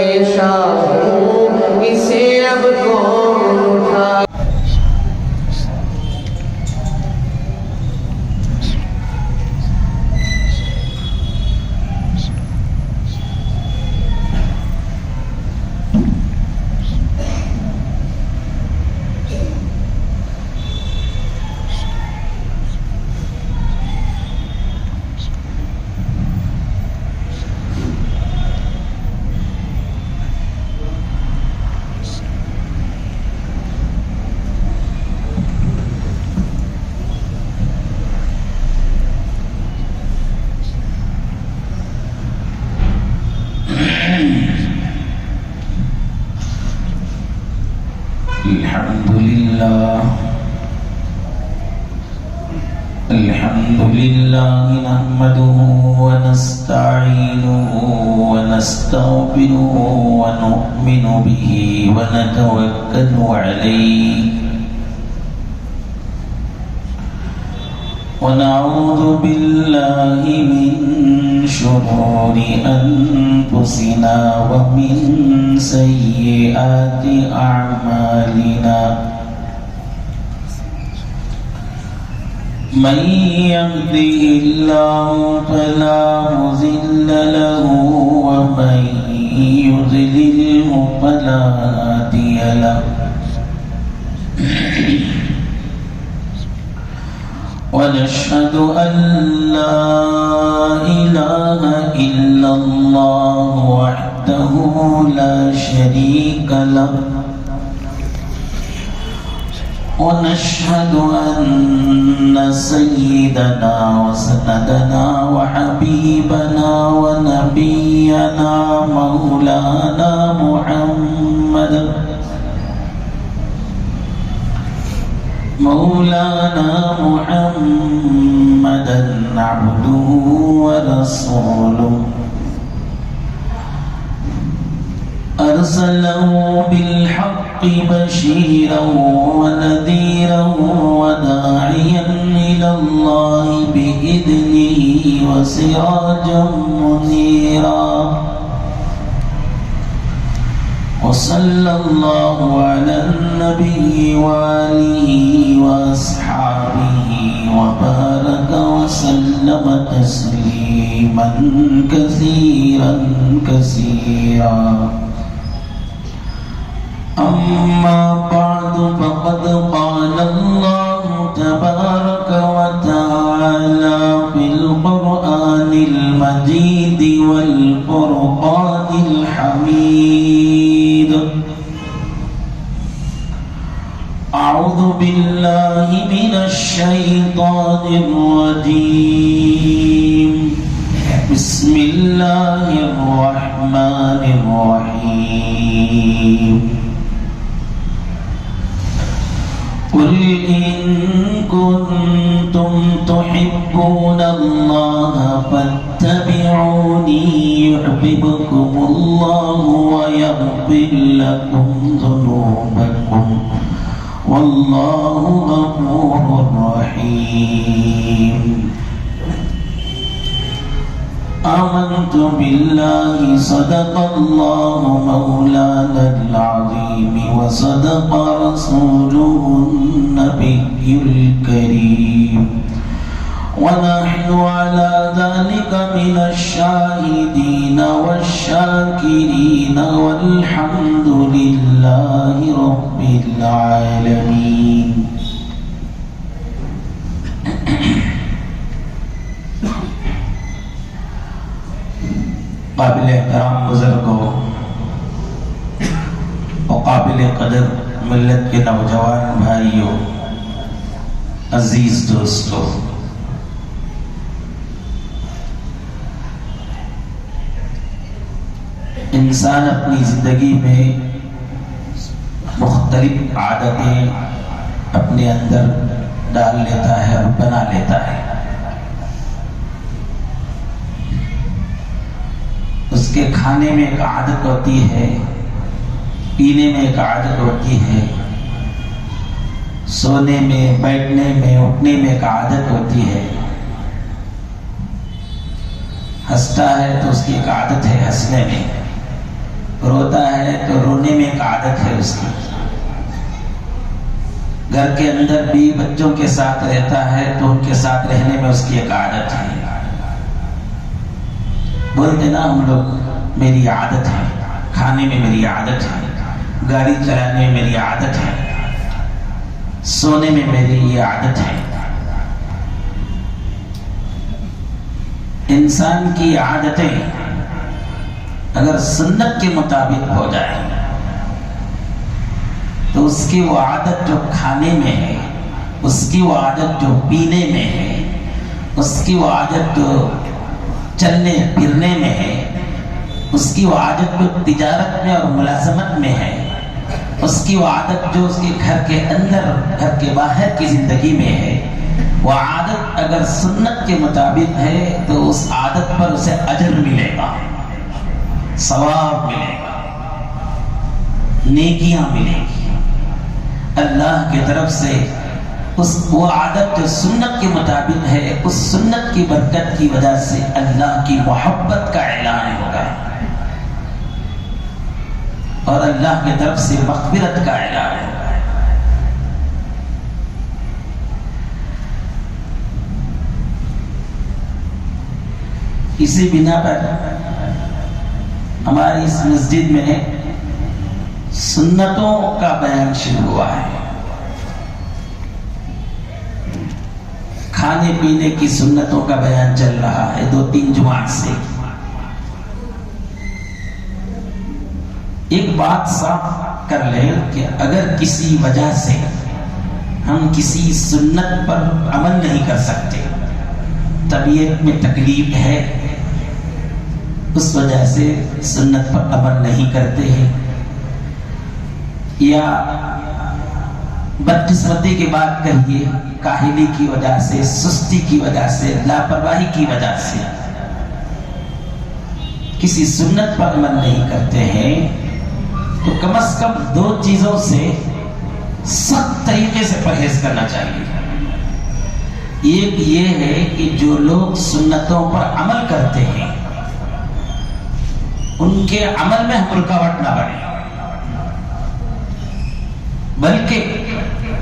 پریشان ہوں، اسے اب کون اٹھا الحمد لله نحمده ونستعينه ونستغفره ونؤمن به ونتوكل عليه ونعوذ بالله من شرور أنفسنا ومن سيئات أعمالنا من يهده الله فلا مضل له ومن يضلله فلا هادي له ونشهد أن لا إله إلا الله وحده لا شريك له ونشهد أن سيدنا وسندنا وحبيبنا ونبينا مولانا محمدا عبده ورسوله أرسله بالحق بشيرا ونذيرا وداعيا إلى الله بإذنه وسراجا منيرا وصلى الله على النبي وآله وأصحابه وبارك وسلم تسليما كثيرا كثيرا أما بعد فقد قال الله تبارك وتعالى في القرآن المجيد والفرقان الحميد أعوذ بالله من الشيطان الرجيم بسم الله الرحمن الرحيم قل إن كنتم تحبون الله فاتبعوني يحببكم الله ويغفر لكم ذنوبكم والله غفور رحيم آمنت بالله صدق الله مولانا العظيم وصدق رسوله النبي الكريم ونحن على ذلك من الشاهدين والشاكرين والحمد لله رب العالمين قابل احترام بزرگوں اور قابل قدر ملت کے نوجوان بھائیوں، عزیز دوستوں، انسان اپنی زندگی میں مختلف عادتیں اپنے اندر ڈال لیتا ہے اور بنا لیتا ہے۔ اس کے کھانے میں ایک عادت ہوتی ہے، پینے میں ایک عادت ہوتی ہے، سونے میں، بیٹھنے میں، اٹھنے میں ایک عادت ہوتی ہے۔ ہنستا ہے تو اس کی ایک عادت ہے ہنسنے میں، روتا ہے تو رونے میں ایک عادت ہے اس کی. گھر کے اندر بھی بچوں کے ساتھ رہتا ہے تو ان کے ساتھ رہنے میں اس کی ایک عادت ہے. بولتے نا ہم لوگ میری عادت ہے, کھانے میں میری عادت ہے, گاڑی چلانے میں میری عادت ہے, سونے میں میری یہ عادت ہے. انسان کی عادتیں اگر سنت کے مطابق ہو جائیں تو اس کی وہ عادت جو کھانے میں ہے, اس کی وہ عادت جو پینے میں ہے, اس کی وہ عادت جو چلنے پھرنے میں ہے, اس کی وہ عادت جو تجارت میں اور ملازمت میں ہے, اس کی وہ عادت جو اس کے گھر کے اندر گھر کے باہر کی زندگی میں ہے, وہ عادت اگر سنت کے مطابق ہے تو اس عادت پر اسے اجر ملے گا, ثواب ملے گا, نیکیاں ملیں گی. اللہ کی طرف سے وہ عادت جو سنت کے مطابق ہے, اس سنت کی برکت کی وجہ سے اللہ کی محبت کا اعلان ہوگا اور اللہ کی طرف سے مغفرت کا اعلان ہوگا. اسی بنا پر ہماری اس مسجد میں سنتوں کا بیان شروع ہوا ہے. کھانے پینے کی سنتوں کا بیان چل رہا ہے 2-3 جمعات سے. ایک بات صاف کر لیں کہ اگر کسی وجہ سے ہم کسی سنت پر عمل نہیں کر سکتے, طبیعت میں تکلیف ہے, اس وجہ سے سنت پر عمل نہیں کرتے ہیں, یا بدقسمتی کی بات کہیے, کاہلی کی وجہ سے, سستی کی وجہ سے, لاپرواہی کی وجہ سے کسی سنت پر عمل نہیں کرتے ہیں, تو کم از کم 2 چیزوں سے سخت طریقے سے پرہیز کرنا چاہیے. ایک یہ ہے کہ جو لوگ سنتوں پر عمل کرتے ہیں ان کے عمل میں ہم رکاوٹ نہ بنے, بلکہ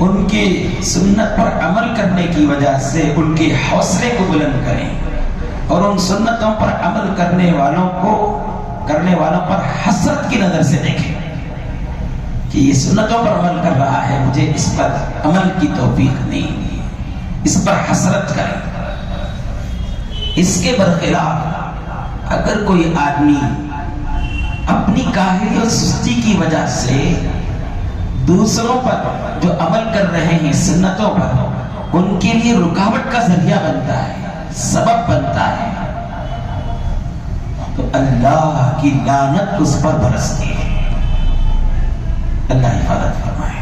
ان کی سنت پر عمل کرنے کی وجہ سے ان کے حوصلے کو بلند کریں اور ان سنتوں پر عمل کرنے والوں پر حسرت کی نظر سے دیکھیں کہ یہ سنتوں پر عمل کر رہا ہے, مجھے اس پر عمل کی توفیق نہیں, اس پر حسرت کریں. اس کے برخلاف اگر کوئی آدمی اپنی کاہلی اور سستی کی وجہ سے دوسروں پر جو عمل کر رہے ہیں سنتوں پر, ان کے لیے رکاوٹ کا ذریعہ بنتا ہے, سبب بنتا ہے, تو اللہ کی لعنت اس پر برستی ہے. اللہ حفاظت فرمائے.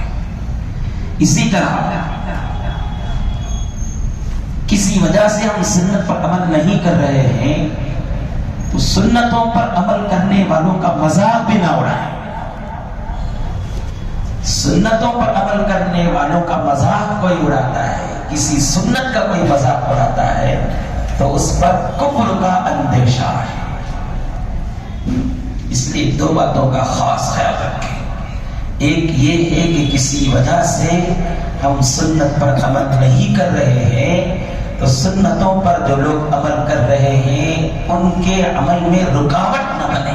اسی طرح کسی وجہ سے ہم سنت پر عمل نہیں کر رہے ہیں تو سنتوں پر عمل کرنے والوں کا مذاق بھی نہ اڑائیں. سنتوں پر عمل کرنے والوں کا مذاق کوئی اڑاتا ہے, کسی سنت کا کوئی مذاق اڑاتا ہے تو اس پر کفر کا اندیشہ ہے. اس لیے 2 باتوں کا خاص خیال رکھیں. ایک یہ ہے کہ کسی وجہ سے ہم سنت پر عمل نہیں کر رہے ہیں تو سنتوں پر جو لوگ عمل کر رہے ہیں ان کے عمل میں رکاوٹ نہ بنے.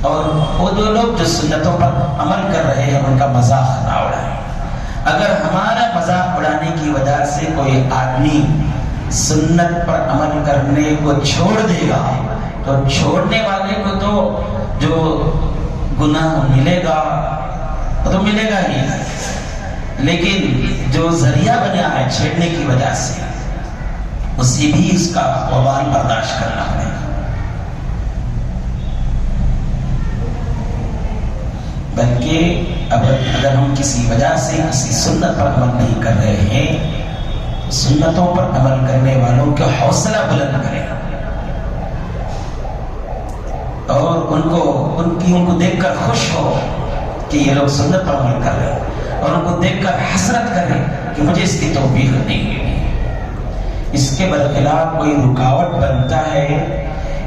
اور وہ جو لوگ جو سنتوں پر عمل کر رہے ہیں ان کا مذاق نہ اڑائیں. اگر ہمارا مذاق اڑانے کی وجہ سے کوئی آدمی سنت پر عمل کرنے کو چھوڑ دے گا تو چھوڑنے والے کو تو جو گناہ ملے گا وہ تو ملے گا ہی, لیکن جو ذریعہ بنا ہے چھیڑنے کی وجہ سے اسے بھی اس کا وبال برداشت کرنا پڑے گا. بلکہ اگر ہم کسی وجہ سے کسی سنت پر عمل نہیں کر رہے ہیں تو سنتوں پر عمل کرنے والوں کا حوصلہ بلند کریں اور ان کو دیکھ کر خوش ہو کہ یہ لوگ سنت پر عمل کر رہے ہیں, اور ان کو دیکھ کر حسرت کریں کہ مجھے اس کی توفیق نہیں ملی. اس کے برخلاف کوئی رکاوٹ بنتا ہے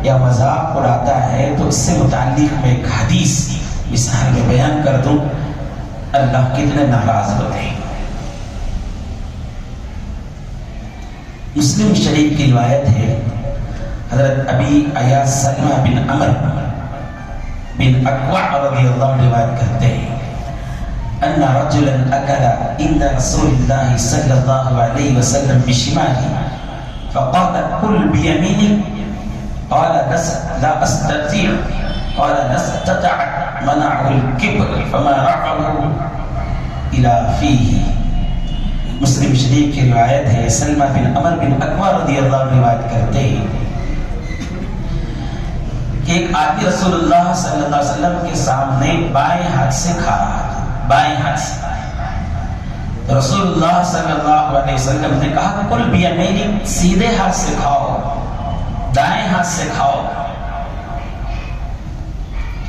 یا مذاق اڑاتا ہے تو اس سے متعلق میں ایک حدیث مثال میں بیان کر دوں، اللہ کتنے ناراض ہوتے ہیں۔ مسلم شریف کی روایت ہے، حضرت ابی ایاز سلمہ بن عمر بن اکوع رضی اللہ عنہ روایت کرتے ہیں ان رجلا اکل عند رسول اللہ صلی اللہ علیہ وسلم بشماله فقال كل بيمينك قال لا استطيع قال لا استطاع منعه الكبر فما رفعه الى فيه۔ مسلم شریف کی روایت ہے، سلمہ بن عمر بن اکوع رضی اللہ عنہ روایت کرتے ہیں کہ ایک آدمی رسول اللہ صلی اللہ علیہ وسلم کے سامنے بائیں ہاتھ سے کھا رہا تھا، بائیں ہاتھ سے۔ رسول اللہ صلی اللہ علیہ وسلم نے کہا کہ کل بیمینی، سیدھے ہاتھ سے کھاؤ، دائیں ہاتھ سے کھاؤ۔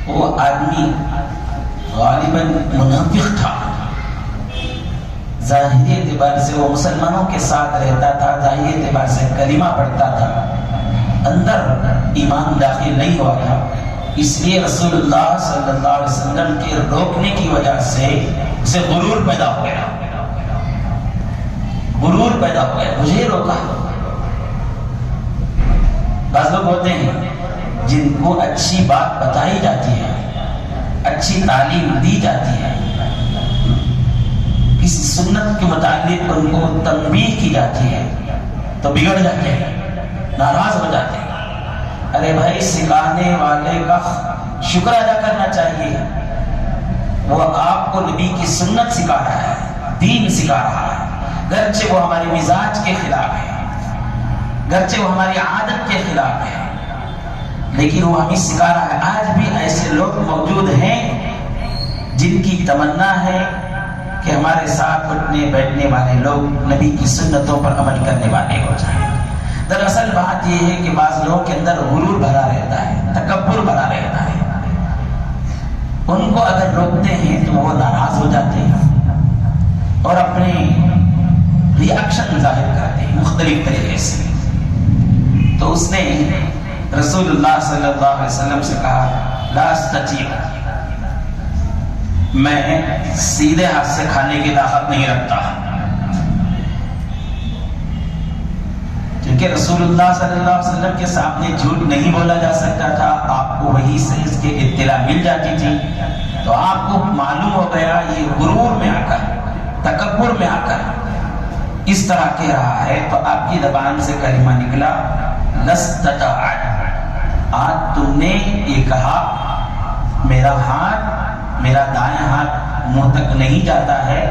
وہ آدمی غالباً منافق تھا، ظاہری اعتبار سے وہ مسلمانوں کے ساتھ رہتا تھا، ظاہری اعتبار سے کلمہ پڑھتا تھا، اندر ایمان داخل نہیں ہوا تھا۔ اس لیے رسول اللہ صلی اللہ علیہ وسلم کے روکنے کی وجہ سے اسے غرور پیدا ہو گیا، غرور پیدا ہو گیا، مجھے روکا۔ بعض لوگ ہوتے ہیں جن کو اچھی بات بتائی جاتی ہے، اچھی تعلیم دی جاتی ہے، کسی سنت کے متعلق ان کو تنبیہ کی جاتی ہے تو بگڑ جاتے ہیں، ناراض ہو جاتے ہیں۔ ارے بھائی، سکھانے والے کا شکر ادا کرنا چاہیے، وہ آپ کو نبی کی سنت سکھا رہا ہے، دین سکھا رہا ہے، گرچہ وہ ہمارے مزاج کے خلاف ہے، گرچہ وہ ہماری عادت کے خلاف ہے، لیکن وہ ہمیں سکھا رہا ہے۔ آج بھی ایسے لوگ موجود ہیں جن کی تمنا ہے کہ ہمارے ساتھ اٹھنے بیٹھنے والے لوگ نبی کی سنتوں پر عمل کرنے والے ہو جائیں۔ دراصل بات یہ ہے کہ بعض لوگوں کے اندر غرور بھرا رہتا ہے، تکبر بھرا رہتا ہے، ان کو اگر روکتے ہیں تو وہ ناراض ہو جاتے ہیں اور اپنے ری ایکشن ظاہر کرتے ہیں مختلف طریقے سے۔ تو اس نے رسول اللہ صلی اللہ علیہ وسلم سے کہا لا استطیع، میں سیدھے ہاتھ سے کھانے کی طاقت نہیں رکھتا، کیونکہ رسول اللہ صلی اللہ علیہ وسلم کے سامنے جھوٹ نہیں بولا جا سکتا تھا، آپ کو وحی سے اس کی اطلاع مل جاتی تھی، تو آپ کو معلوم ہو گیا یہ غرور میں آ کر، تکبر میں آ کر اس طرح کہہ رہا ہے، تو آپ کی زبان سے کلمہ نکلا لستطاعت۔ آج تم نے یہ کہا میرا ہاتھ، میرا دائیں ہاتھ منہ تک نہیں جاتا ہے،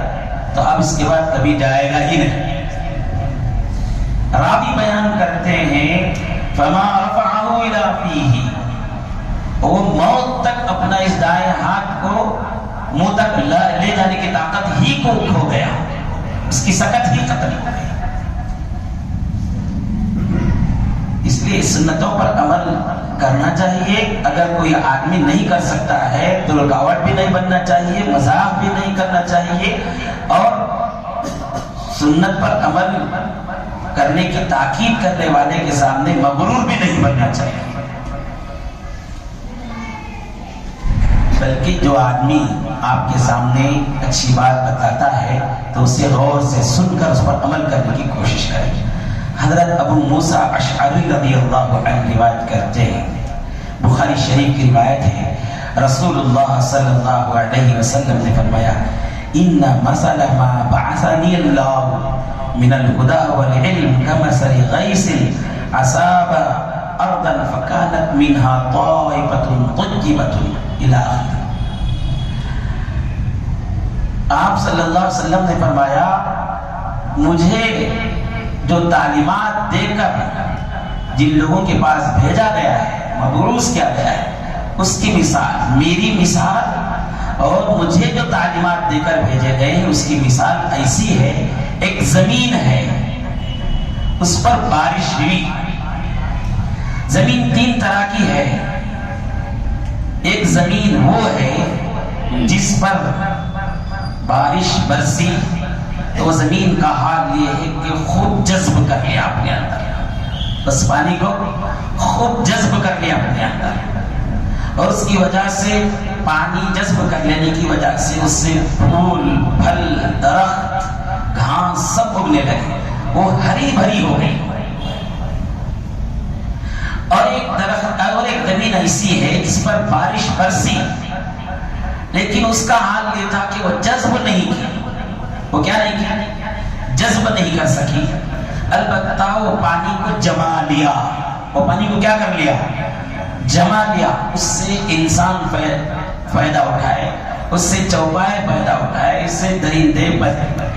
تو اب اس کے بعد کبھی جائے گا ہی نہیں۔ راوی بیان کرتے ہیں فما رفعه الى فيه، وہ موت تک اپنا اس دائیں ہاتھ کو منہ تک لے جانے کی طاقت ہی کو کھو گیا، اس کی سکت ہی ختم ہو گئی۔ اس لیے سنتوں پر عمل کرنا چاہیے، اگر کوئی آدمی نہیں کر سکتا ہے تو رکاوٹ بھی نہیں بننا چاہیے، مذاق بھی نہیں کرنا چاہیے، اور سنت پر عمل کرنے کی تاکید کرنے والے کے سامنے مغرور بھی نہیں بننا چاہیے۔ بلکہ جو آدمی آپ کے سامنے اچھی بات بتاتا ہے تو اسے غور سے سن کر اس پر عمل کرنے کی کوشش کریں۔ حضرت ابو موسیٰ اشعری رضی اللہ عنہ روایت کرتے ہیں، بخاری شریف کی روایت ہے، رسول اللہ صلی اللہ علیہ وسلم نے فرمایا ان مثل ما بعثنی اللہ من الهدى والعلم كمثل غيث اصاب ارضا فكانت منها طائفة طيبة الى آخر۔ آپ صلی اللہ علیہ وسلم نے فرمایا مجھے جو تعلیمات دے کر جن لوگوں کے پاس بھیجا گیا ہے، مبعوث کیا گیا ہے، اس کی مثال میری مثال اور مجھے جو تعلیمات دے کر بھیجے گئے ہیں اس کی مثال ایسی ہے، ایک زمین ہے، اس پر بارش ہوئی۔ زمین تین طرح کی ہے، ایک زمین وہ ہے جس پر بارش برسی تو وہ زمین کا حال یہ ہے کہ خوب جذب کر لیا اپنے اندر، بس پانی کو خوب جذب کر لیا اپنے اندر، اور اس کی وجہ سے پانی جذب کر لینے کی وجہ سے اس سے پھول پھل درخت گھاس سب اگنے لگے، وہ ہری بھری ہو گئی۔ اور ایک درخت اور ایک زمین ایسی ہے جس پر بارش برسی لیکن اس کا حال یہ تھا کہ وہ جذب نہیں کی، وہ کیا نہیں کی؟ جذب نہیں کر سکی، البتہ وہ پانی کو جما لیا، وہ پانی کو کیا کر لیا؟ جما لیا۔ اس سے انسان فائدہ اٹھائے، اس سے چوپائے فائدہ اٹھائے، اس سے درندے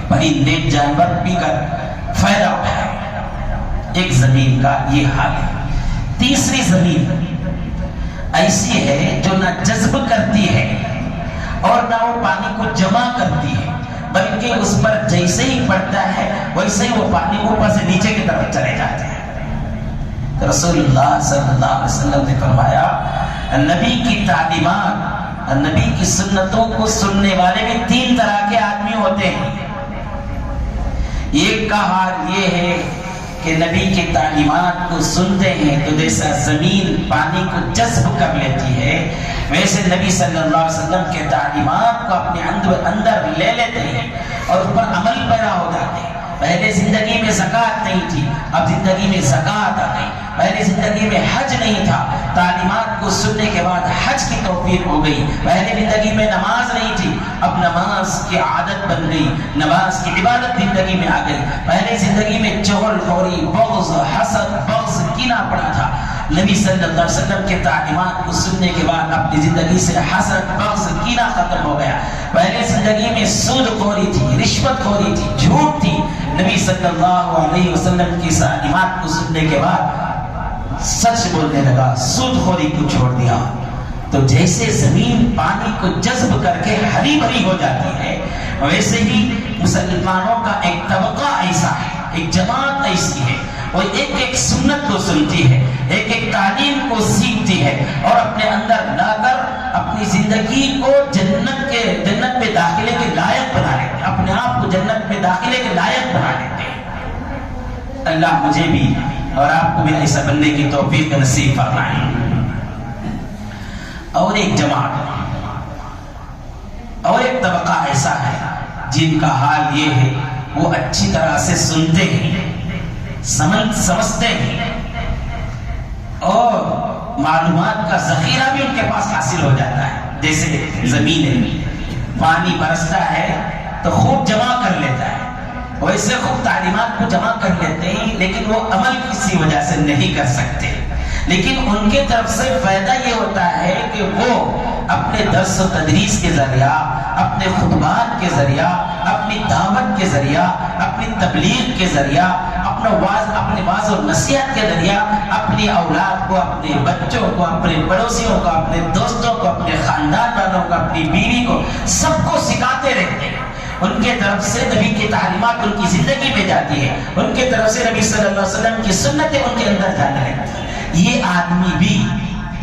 پرندے جانور پی کر فائدہ اٹھائے۔ ایک زمین کا یہ حال ہے۔ تیسری زمین ایسی ہے جو نہ جذب کرتی ہے اور نہ وہ پانی کو جمع کرتی ہے، بلکہ اس پر جیسے ہی پڑتا ہے ویسے ہی وہ پانی اوپر سے نیچے کی طرف چلے جاتے ہیں۔ رسول اللہ صلی اللہ علیہ وسلم نے فرمایا نبی کی تعلیمات، نبی کی سنتوں کو سننے والے بھی تین طرح کے آدمی ہوتے ہیں۔ ایک کا حال یہ ہے کہ نبی کی تعلیمات کو سنتے ہیں تو جیسا زمین پانی کو جذب کر لیتی ہے ویسے نبی صلی اللہ علیہ وسلم کے تعلیمات کو اپنے اندر لے لیتے ہیں اور اس پر عمل پیدا ہو جاتے ہیں۔ پہلے زندگی میں زکوٰۃ نہیں تھی، اب زندگی میں زکوٰۃ آ گئی۔ پہلے زندگی میں حج نہیں تھا، تعلیمات کو سننے کے بعد حج کی توفیق ہو گئی۔ پہلے زندگی میں نماز نہیں تھی، اب نماز کی عادت بن گئی، نماز کی عبادت زندگی میں آ گئی۔ پہلے زندگی میں چغل خوری، بغض، حسد، بغض، کینہ پڑا تھا، نبی صلی اللہ علیہ وسلم کے تعلیمات کو سننے کے بعد اپنی زندگی سے حسد، بغض، کینہ ختم ہو گیا۔ پہلے زندگی میں سود خوری تھی، رشوت خوری تھی، جھوٹ تھی، نبی صلی اللہ علیہ وسلم کی تعلیمات کو سننے کے بعد سچ بولنے لگا، سود خوری کو چھوڑ دیا۔ تو جیسے زمین پانی کو جذب کر کے ہری بھری ہو جاتی ہے ویسے ہی مسلمانوں کا ایک طبقہ ایسا ہے، ایک جماعت ایسی ہے، وہ ایک ایک سنت کو سنتی ہے، ایک ایک تعلیم کو سیکھتی ہے اور اپنے اندر لا کر اپنی زندگی کو جنت میں داخلے کے لائق بنا لیتے ہیں، اپنے آپ کو جنت میں داخلے کے لائق بنا لیتے ہیں۔ اللہ مجھے بھی اور آپ کو بھی ایسا بننے کی توفیق نصیب فرمائے۔ اور ایک جماعت اور ایک طبقہ ایسا ہے جن کا حال یہ ہے وہ اچھی طرح سے سنتے ہیں، سمجھتے ہیں اور معلومات کا ذخیرہ بھی ان کے پاس حاصل ہو جاتا ہے۔ جیسے زمین میں پانی برستا ہے تو خوب جمع کر لیتا ہے، ویسے خوب تعلیمات کو جمع کر لیتے ہیں لیکن وہ عمل کسی وجہ سے نہیں کر سکتے۔ لیکن ان کے طرف سے فائدہ یہ ہوتا ہے کہ وہ اپنے درس و تدریس کے ذریعہ، اپنے خطبات کے ذریعہ، اپنی دعوت کے ذریعہ، اپنی تبلیغ کے ذریعہ، اپنے واعظ و نصیحت کے ذریعہ اپنی اولاد کو، اپنے بچوں کو، اپنے پڑوسیوں کو، اپنے دوستوں کو، اپنے خاندان والوں کو، اپنی بیوی کو، سب کو سکھاتے رہتے ہیں۔ ان کے طرف سے نبی کی تعلیمات ان کی زندگی میں جاتی ہے، ان کے طرف سے نبی صلی اللہ علیہ وسلم کی سنتیں ان کے اندر جانے لگتی ہیں۔ یہ آدمی بھی،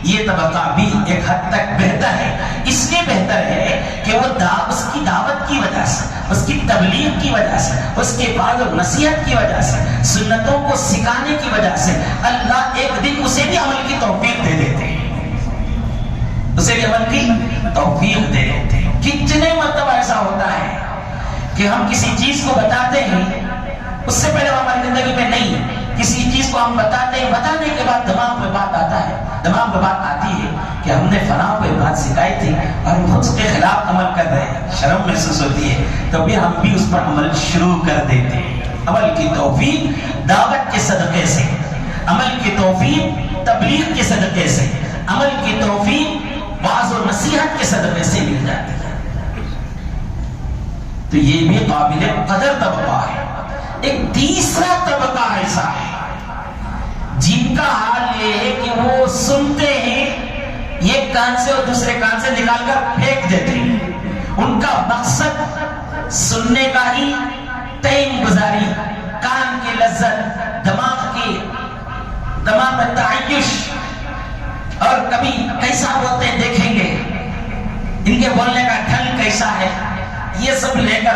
یہ طبقہ بھی ایک حد تک بہتر ہے، اس لیے بہتر ہے کہ وہ اس کی دعوت کی وجہ سے، اس کی تبلیغ کی وجہ سے، اس کے بعد نصیحت کی وجہ سے، سنتوں کو سکھانے کی وجہ سے اللہ ایک دن اسے بھی عمل کی توفیق دے دیتے ہیں، اسے بھی عمل کی توفیق دے دیتے ہیں۔ کتنے مرتبہ ایسا ہوتا ہے کہ ہم کسی چیز کو بتاتے ہیں، اس سے پہلے ہماری زندگی میں نہیں، کسی چیز کو ہم بتاتے ہیں، بتانے کے بعد دماغ میں بات آتا ہے، دماغ میں بات آتی ہے کہ ہم نے فلاں کو بات سکھائی تھی اور ہم اس کے خلاف عمل کر رہے ہیں، شرم محسوس ہوتی ہے، تو پھر ہم بھی اس پر عمل شروع کر دیتے ہیں۔ عمل کی توفیق دعوت کے صدقے سے، عمل کی توفیق تبلیغ کے صدقے سے، عمل کی توفیق واعظ و نصیحت کے صدقے سے مل جاتی ہے۔ تو یہ بھی قابل قدر طبقہ ہے۔ ایک تیسرا طبقہ ایسا ہے جن کا حال یہ ہے کہ وہ سنتے ہیں، ایک کان سے اور دوسرے کان سے نکال کر پھینک دیتے ہیں، ان کا مقصد سننے کا ہی، ٹائم گزاری، کان کی لذت، دماغ میں تعیش، اور کبھی کیسا بولتے ہیں دیکھیں گے، ان کے بولنے کا ڈھنگ کیسا ہے، یہ سب لے کر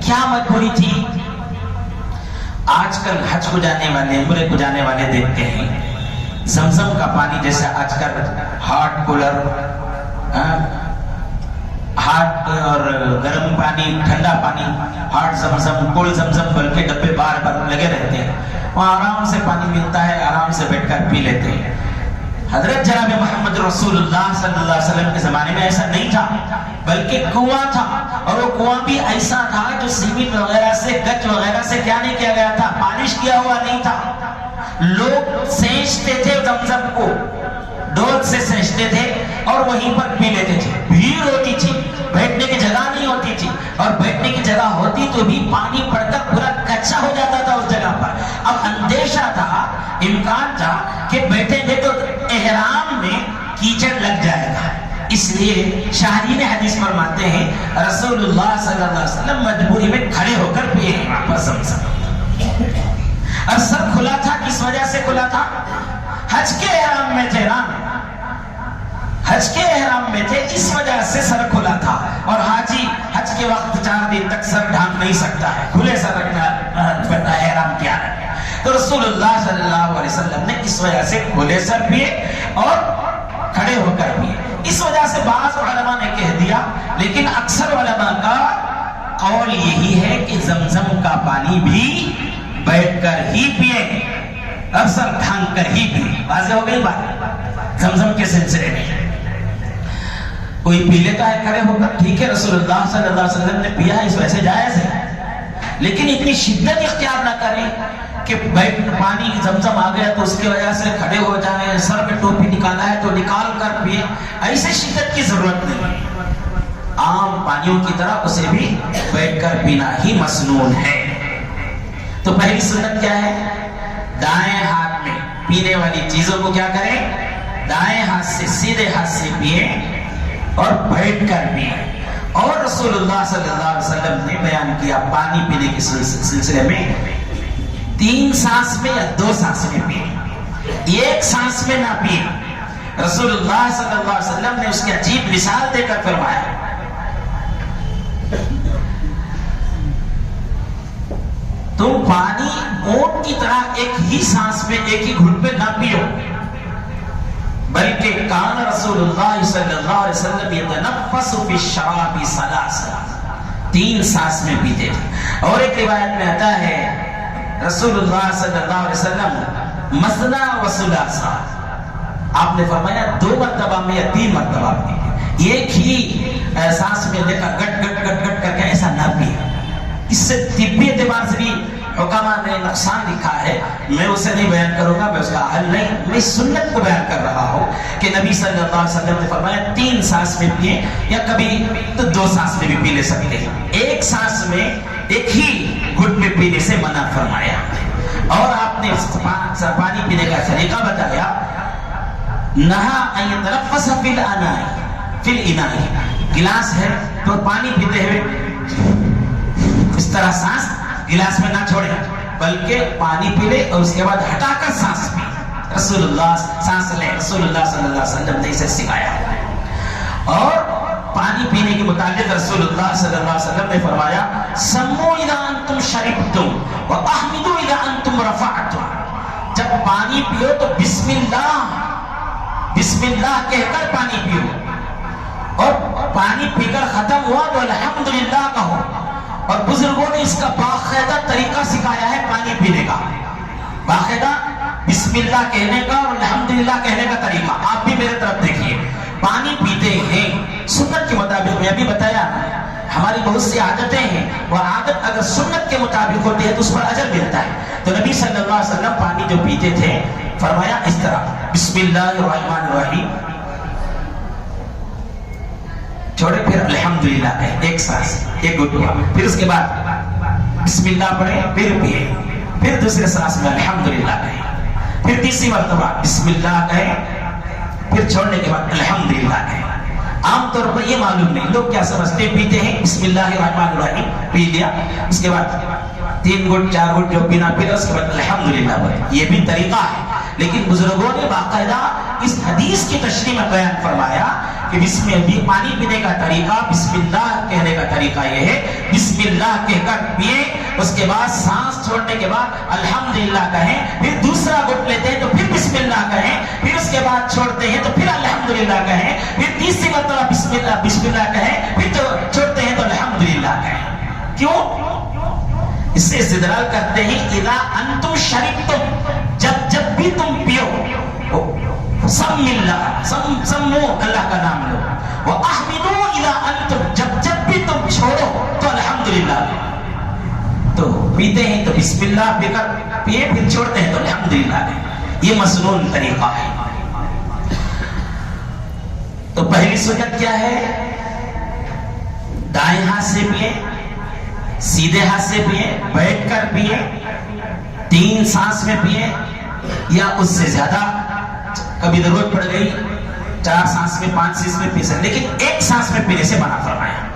کیا مجبوری تھی؟ آج کل حج کو جانے والے، عمرے کو جانے والے دیکھتے ہیں زمزم کا پانی، جیسے آج کل ہاٹ کولر، ہاٹ اور گرم پانی، ٹھنڈا پانی، ہاٹ زمزم، کول زمزم بول کے ڈبے بار بار لگے رہتے ہیں، وہاں آرام سے پانی ملتا ہے، آرام سے بیٹھ کر پی لیتے ہیں۔ حضرت جناب محمد رسول اللہ صلی اللہ علیہ وسلم کے زمانے میں ایسا نہیں تھا، بلکہ کنواں تھا، اور وہ کنواں بھی ایسا تھا جو سیمنٹ وغیرہ سے، گچ وغیرہ سے کیا نہیں کیا گیا تھا، پالش کیا ہوا نہیں تھا۔ لوگ سینچتے تھے زمزم کو، ڈول سے سینچتے تھے اور وہیں پر پی لیتے تھے۔ بھیڑ ہوتی تھی، بیٹھنے کی جگہ نہیں ہوتی تھی، اور بیٹھنے کی جگہ ہوتی تو بھی پانی پڑ کر پورا کچا ہو جاتا تھا اس جگہ پر۔ اب اندیشہ تھا، امکان تھا کہ بیٹھیں گے تو احرام میں کیچڑ لگ جائے گا، اس لیے شاہدین حدیث فرماتے ہیں رسول اللہ صلی اللہ علیہ وسلم مجبوری میں کھڑے ہو کر پیے ہیں وہاں پر زمزم۔ اور سر کھلا تھا، کس وجہ سے کھلا تھا؟ حج کے احرام میں تھے نا، حج کے احرام میں تھے، اس وجہ سے سر کھلا تھا، اور حاجی حج کے وقت 4 دن تک سر ڈھانپ نہیں سکتا ہے، کھلے سر رکھنا احرام کیا ہے۔ تو رسول اللہ صلی اللہ علیہ وسلم نے اس وجہ سے کھلے سر پیے اور کھڑے ہو کر پیے۔ اس وجہ سے بعض علماء نے کہہ دیا، لیکن اکثر علماء کا قول یہی ہے کہ زمزم کا پانی بھی بیٹھ کر ہی پیے اور سر ڈھانپ کر ہی پیے۔ واضح ہو گئی بات زمزم کے سلسلے میں۔ کوئی پی لیتا ہے کھڑے ہو کر، ٹھیک ہے، رسول اللہ صلی اللہ علیہ وسلم نے پیا ہے، اس وجہ سے جائز ہے، لیکن اتنی شدت اختیار نہ کریں کہ پانی زمزم آ گیا تو اس کی وجہ سے کھڑے ہو جائیں، سر میں ٹوپی نکالا ہے تو نکال کر پیے، ایسے شدت کی ضرورت نہیں۔ عام پانیوں کی طرح اسے بھی بیٹھ کر پینا ہی مسنون ہے۔ تو پہلی سنت کیا ہے؟ دائیں ہاتھ میں پینے والی چیزوں کو کیا کریں؟ دائیں ہاتھ سے، سیدھے ہاتھ سے پیئیں اور بیٹھ کر پیئیں۔ اور رسول اللہ صلی اللہ علیہ وسلم نے بیان کیا پانی پینے کے سلسلے میں 3 سانس میں یا 2 سانس میں پیئے، 1 سانس میں نہ پیئے۔ رسول اللہ صلی اللہ علیہ وسلم نے اس کی عجیب مثال دے کر فرمایا، تم پانی اونٹ کی طرح ایک ہی سانس میں، ایک ہی گھٹ پہ نہ پیو، بلکہ کان رسول اللہ صلی اللہ علیہ وسلم یتنفس فی الشراب ثلاثا، 3 سانس میں پیتے تھے۔ اور ایک روایت میں آتا ہے رسول اللہ صلی اللہ علیہ وسلم مثنا و ثلاثا، آپ نے فرمایا 2 مرتبہ میں یا 3 مرتبہ میں، ایک ہی سانس میں لے کر گٹ گٹ گٹ گٹ کر کے ایسا نہ پیے۔ اس سے طبی اعتبار سے بھی حکماء نے نقصان لکھا ہے، میں اسے نہیں بیان کروں گا، میں اس کا حل نہیں، میں سنت کو بیان کر رہا ہوں کہ نبی صلی اللہ علیہ وسلم نے فرمایا 3 سانس میں پیے، یا کبھی تو 2 سانس میں بھی پی لے سکتے ہیں، 1 سانس میں ایک ہی گھٹ میں پینے سے منع فرمایا۔ اور آپ نے پانی پینے کا طریقہ بتایا، نہا ان یتنفس فی الاناء، فی الاناء، گلاس ہے تو پانی پیتے ہوئے اس طرح سانس گلاس میں نہ چھوڑے، بلکہ پانی پی لے اور اس کے بعد ہٹا کر سانس پی۔ رسول اللہ سانس لے، رسول اللہ صلی اللہ علیہ وسلم نے اسے سکھایا۔ اور پانی پینے کے متعلق رسول اللہ صلی اللہ علیہ وسلم نے فرمایا، سمو اذا انتم شربتم واحمدوا اذا انتم رفعتم، جب پانی پیو تو بسم اللہ کہہ کر پانی پیو، اور پانی پی کر ختم ہوا تو الحمدللہ کہو۔ اور بزرگوں نے اس کا باقاعدہ طریقہ سکھایا ہے پانی پینے کا، باقاعدہ بسم اللہ کہنے کا اور الحمدللہ کہنے کا طریقہ۔ آپ بھی میرے طرف دیکھیے، پانی پیتے ہیں سنت کے مطابق، میں ابھی بتایا ہماری بہت سی عادتیں ہیں، اور عادت اگر سنت کے مطابق ہوتی ہے تو اس پر اجر ملتا ہے۔ تو نبی صلی اللہ علیہ وسلم پانی جو پیتے تھے فرمایا اس طرح، بسم اللہ الرحمن الرحیم، چھوڑے، پھر الحمدللہ کہیں، 1 سانس، 1 گھٹ ہوا، پھر اس کے بعد بسم اللہ پڑھیں، پھر پیے، پھر دوسرے سانس میں الحمدللہ کہیں، پھر تیسری مرتبہ بسم اللہ کہیں، پھر چھوڑنے کے بعد الحمدللہ کہیں۔ عام طور پر یہ معلوم نہیں، لوگ کیا سمجھتے، پیتے ہیں بسم اللہ الرحمن الرحیم، پی لیا، اس کے بعد 3 گھٹ 4 گھٹ جو پینا، پھر اس کے بعد الحمدللہ پڑھیں، یہ بھی طریقہ ہے، لیکن بزرگوں نے باقاعدہ اس حدیث کی تشریح میں بیان فرمایا کہ پانی پینے کا طریقہ بسم اللہ کہنے کا طریقہ یہ ہے، بسم اللہ کہہ کر پیئے، اس کے بعد سانس چھوڑنے کے بعد الحمدللہ کہیں، پھر دوسرا گھٹ لیتے ہیں تو پھر بسم اللہ کہیں، پھر اس کے بعد چھوڑتے ہیں تو پھر الحمدللہ کہیں، پھر تیسری مرتبہ بسم اللہ کہیں، پھر تو چھوڑتے ہیں تو الحمدللہ کہیں۔ کیوں؟ اس سے استدلال کرتے ہیں اذا انتم شربتم، جب بھی تم پیو، سم اللہ، سمو اللہ کا نام لو، واحمدوا اذا انتم، جب بھی تم چھوڑو تو الحمدللہ، تو پیتے ہیں تو بسم اللہ پیے، پھر چھوڑتے ہیں تو الحمدللہ۔ یہ مسنون طریقہ ہے۔ تو پہلی سنت کیا ہے؟ دائیں ہاتھ سے پیے، سیدھے ہاتھ سے پیے، بیٹھ کر پیے، 3 سانس میں پیے، یا اس سے زیادہ کبھی ضرورت پڑ گئی 4 سانس میں 5 سانس میں پی سکتے، لیکن 1 سانس میں پینے سے منع فرمایا۔